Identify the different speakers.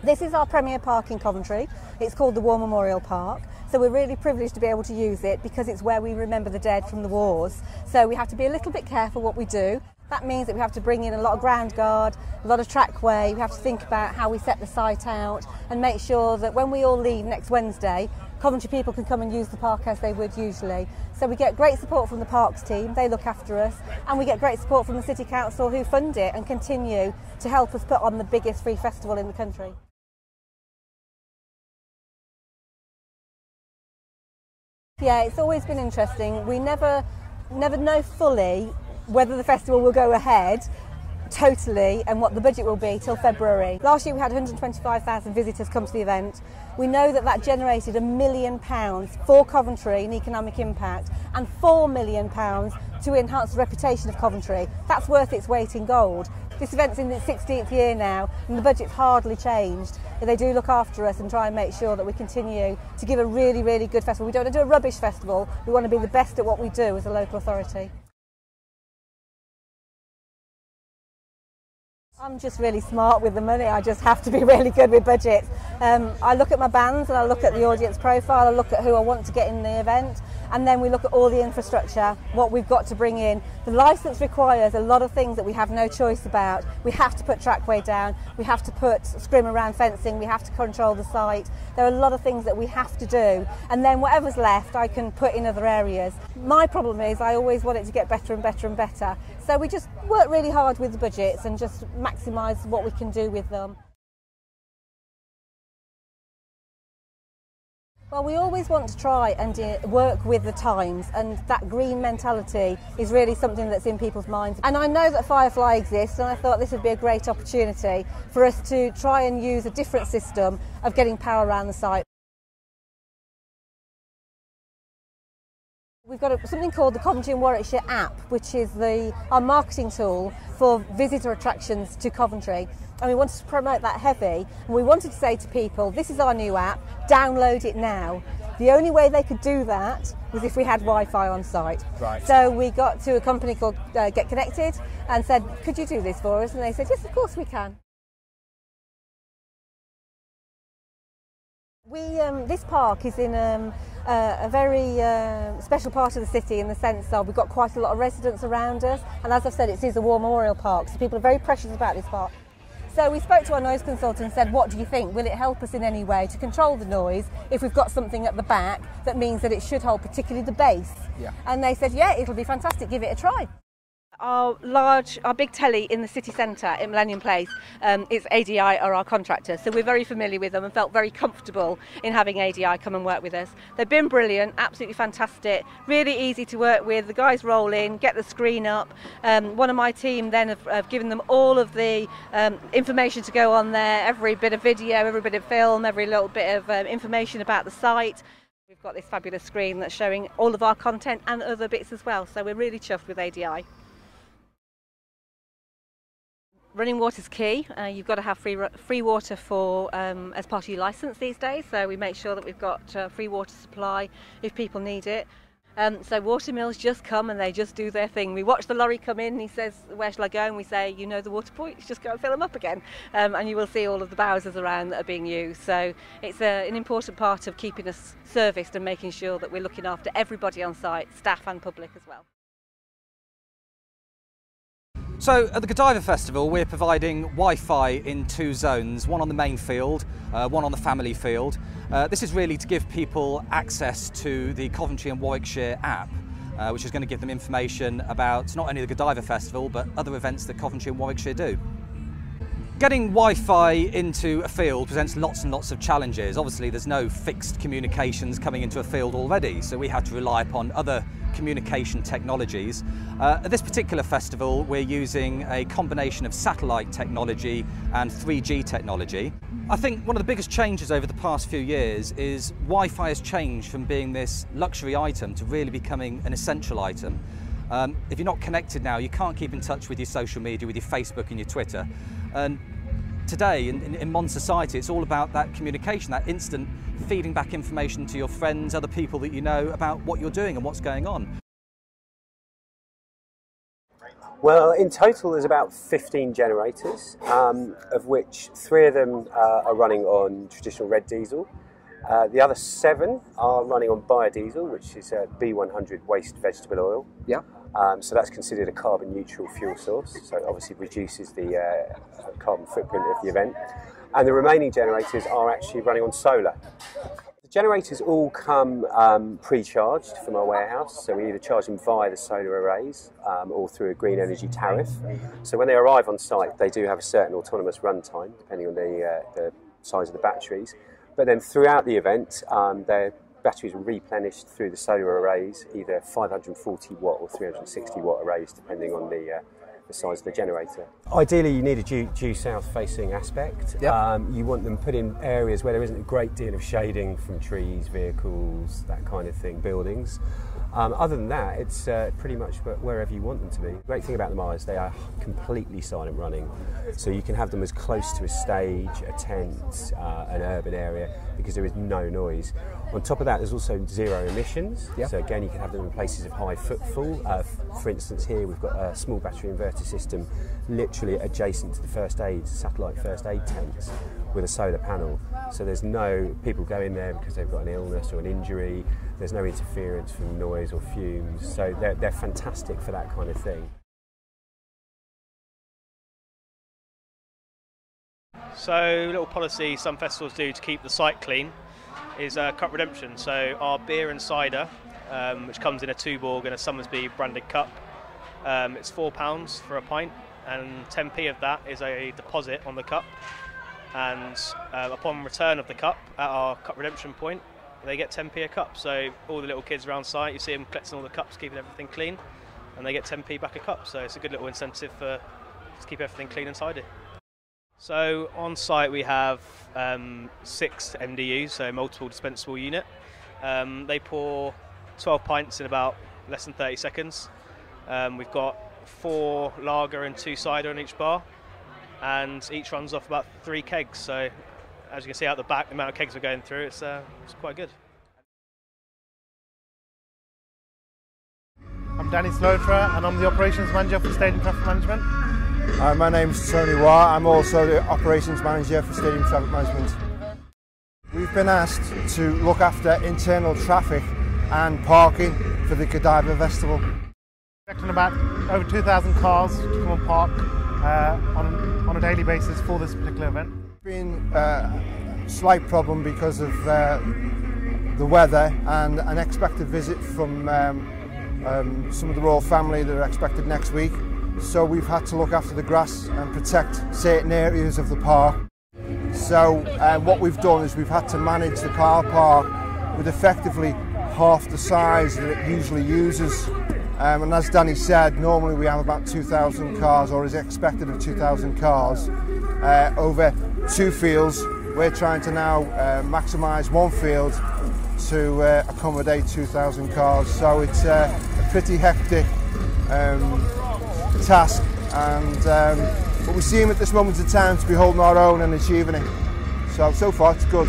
Speaker 1: This is our premier park in Coventry. It's called the War Memorial Park. So we're really privileged to be able to use it because it's where we remember the dead from the wars. So we have to be a little bit careful what we do. That means that we have to bring in a lot of ground guard, a lot of trackway. We have to think about how we set the site out and make sure that when we all leave next Wednesday, Coventry people can come and use the park as they would usually. So we get great support from the parks team, they look after us, and we get great support from the City Council who fund it and continue to help us put on the biggest free festival in the country. Yeah, it's always been interesting. We never know fully whether the festival will go ahead totally and what the budget will be till February. Last year we had 125,000 visitors come to the event. We know that that generated £1 million for Coventry in economic impact and £4 million to enhance the reputation of Coventry. That's worth its weight in gold. This event's in its 16th year now and the budget's hardly changed. They do look after us and try and make sure that we continue to give a really, really good festival. We don't want to do a rubbish festival, we want to be the best at what we do as a local authority. I'm just really smart with the money, I just have to be really good with budgets. I look at my bands and I look at the audience profile, I look at who I want to get in the event, and then we look at all the infrastructure, what we've got to bring in. The licence requires a lot of things that we have no choice about. We have to put trackway down, we have to put scrim around fencing, we have to control the site. There are a lot of things that we have to do, and then whatever's left I can put in other areas. My problem is I always want it to get better and better and better. So we just work really hard with the budgets and just maximise what we can do with them. Well, we always want to try and work with the times, and that green mentality is really something that's in people's minds. And I know that Firefly exists, and I thought this would be a great opportunity for us to try and use a different system of getting power around the site. We've got something called the Coventry and Warwickshire app, which is our marketing tool for visitor attractions to Coventry. And we wanted to promote that heavy, and we wanted to say to people, this is our new app, download it now. The only way they could do that was if we had Wi-Fi on site.
Speaker 2: Right.
Speaker 1: So we got to a company called Get Connected and said, could you do this for us? And they said, yes, of course we can. This park is in a very special part of the city in the sense of we've got quite a lot of residents around us, and as I've said, it is a War Memorial Park, so people are very precious about this park. So we spoke to our noise consultant and said, what do you think? Will it help us in any way to control the noise if we've got something at the back that means that it should hold particularly the bass?
Speaker 2: Yeah.
Speaker 1: And they said, yeah, it'll be fantastic, give it a try. Our big telly in the city centre in Millennium Place, it's ADI are our contractors, so we're very familiar with them and felt very comfortable in having ADI come and work with us. They've been brilliant, absolutely fantastic, really easy to work with. The guys roll in, get the screen up. One of my team then have given them all of the information to go on there, every bit of video, every bit of film, every little bit of information about the site. We've got this fabulous screen that's showing all of our content and other bits as well, so we're really chuffed with ADI. Running water's key. You've got to have free water for as part of your licence these days, so we make sure that we've got free water supply if people need it. So water mills just come and they just do their thing. We watch the lorry come in and he says, where shall I go? And we say, you know the water points, just go and fill them up again. And you will see all of the Bowsers around that are being used. So it's an important part of keeping us serviced and making sure that we're looking after everybody on site, staff and public as well.
Speaker 2: So at the Godiva Festival we're providing Wi-Fi in 2 zones, one on the main field, one on the family field. This is really to give people access to the Coventry and Warwickshire app, which is going to give them information about not only the Godiva Festival but other events that Coventry and Warwickshire do. Getting Wi-Fi into a field presents lots and lots of challenges. Obviously there's no fixed communications coming into a field already, so we have to rely upon other communication technologies. At this particular festival we're using a combination of satellite technology and 3G technology. I think one of the biggest changes over the past few years is Wi-Fi has changed from being this luxury item to really becoming an essential item. If you're not connected now, you can't keep in touch with your social media, with your Facebook and your Twitter. And today, in modern society, it's all about that communication, that instant feeding back information to your friends, other people that you know about what you're doing and what's going on.
Speaker 3: Well, in total there's about 15 generators, of which 3 of them are running on traditional red diesel. The other 7 are running on biodiesel, which is B100 waste vegetable oil.
Speaker 2: Yeah.
Speaker 3: So that's considered a carbon neutral fuel source, so it obviously reduces the carbon footprint of the event. And the remaining generators are actually running on solar. The generators all come pre-charged from our warehouse, so we either charge them via the solar arrays or through a green energy tariff. So when they arrive on site, they do have a certain autonomous runtime, depending on the size of the batteries. But then throughout the event, their batteries are replenished through the solar arrays, either 540 watt or 360 watt arrays, depending on the size of the generator. Ideally, you need a due south facing aspect.
Speaker 2: Yep.
Speaker 3: You want them put in areas where there isn't a great deal of shading from trees, vehicles, that kind of thing, buildings. Other than that, it's pretty much wherever you want them to be. The great thing about them is they are completely silent running, so you can have them as close to a stage, a tent, an urban area, because there is no noise. On top of that, there's also 0 emissions. Yep. So again, you can have them in places of high footfall. For instance, here we've got a small battery inverter system literally adjacent to the satellite first aid tents with a solar panel. So there's no people go in there because they've got an illness or an injury. There's no interference from noise or fumes. So they're fantastic for that kind of thing.
Speaker 4: So, little policy some festivals do to keep the site clean is cup redemption. So our beer and cider, which comes in a 2-borg and a Summersby branded cup, it's £4 for a pint, and 10p of that is a deposit on the cup. And upon return of the cup at our cup redemption point, they get 10p a cup. So all the little kids around site, you see them collecting all the cups, keeping everything clean, and they get 10p back a cup. So it's a good little incentive to keep everything clean and tidy. So on site we have 6 MDUs, so multiple dispensable unit. They pour 12 pints in about less than 30 seconds. We've got 4 lager and 2 cider on each bar, and each runs off about 3 kegs. So as you can see out the back, the amount of kegs we're going through, it's quite good.
Speaker 5: I'm Danny Slotra and I'm the Operations Manager for Stadium Traffic Management.
Speaker 6: My name's Tony Waugh. I'm also the Operations Manager for Stadium Traffic Management. We've been asked to look after internal traffic and parking for the Godiva Festival.
Speaker 5: We're expecting about over 2,000 cars to come and park on a daily basis for this particular event.
Speaker 6: It's been a slight problem because of the weather and an expected visit from some of the royal family that are expected next week. So we've had to look after the grass and protect certain areas of the park. So what we've done is we've had to manage the car park with effectively half the size that it usually uses. And as Danny said, normally we have about 2,000 cars, or is expected of 2,000 cars, over 2 fields. We're trying to now maximise 1 field to accommodate 2,000 cars. So it's a pretty hectic task, but we seem at this moment in time to be holding our own and achieving it. So far it's good.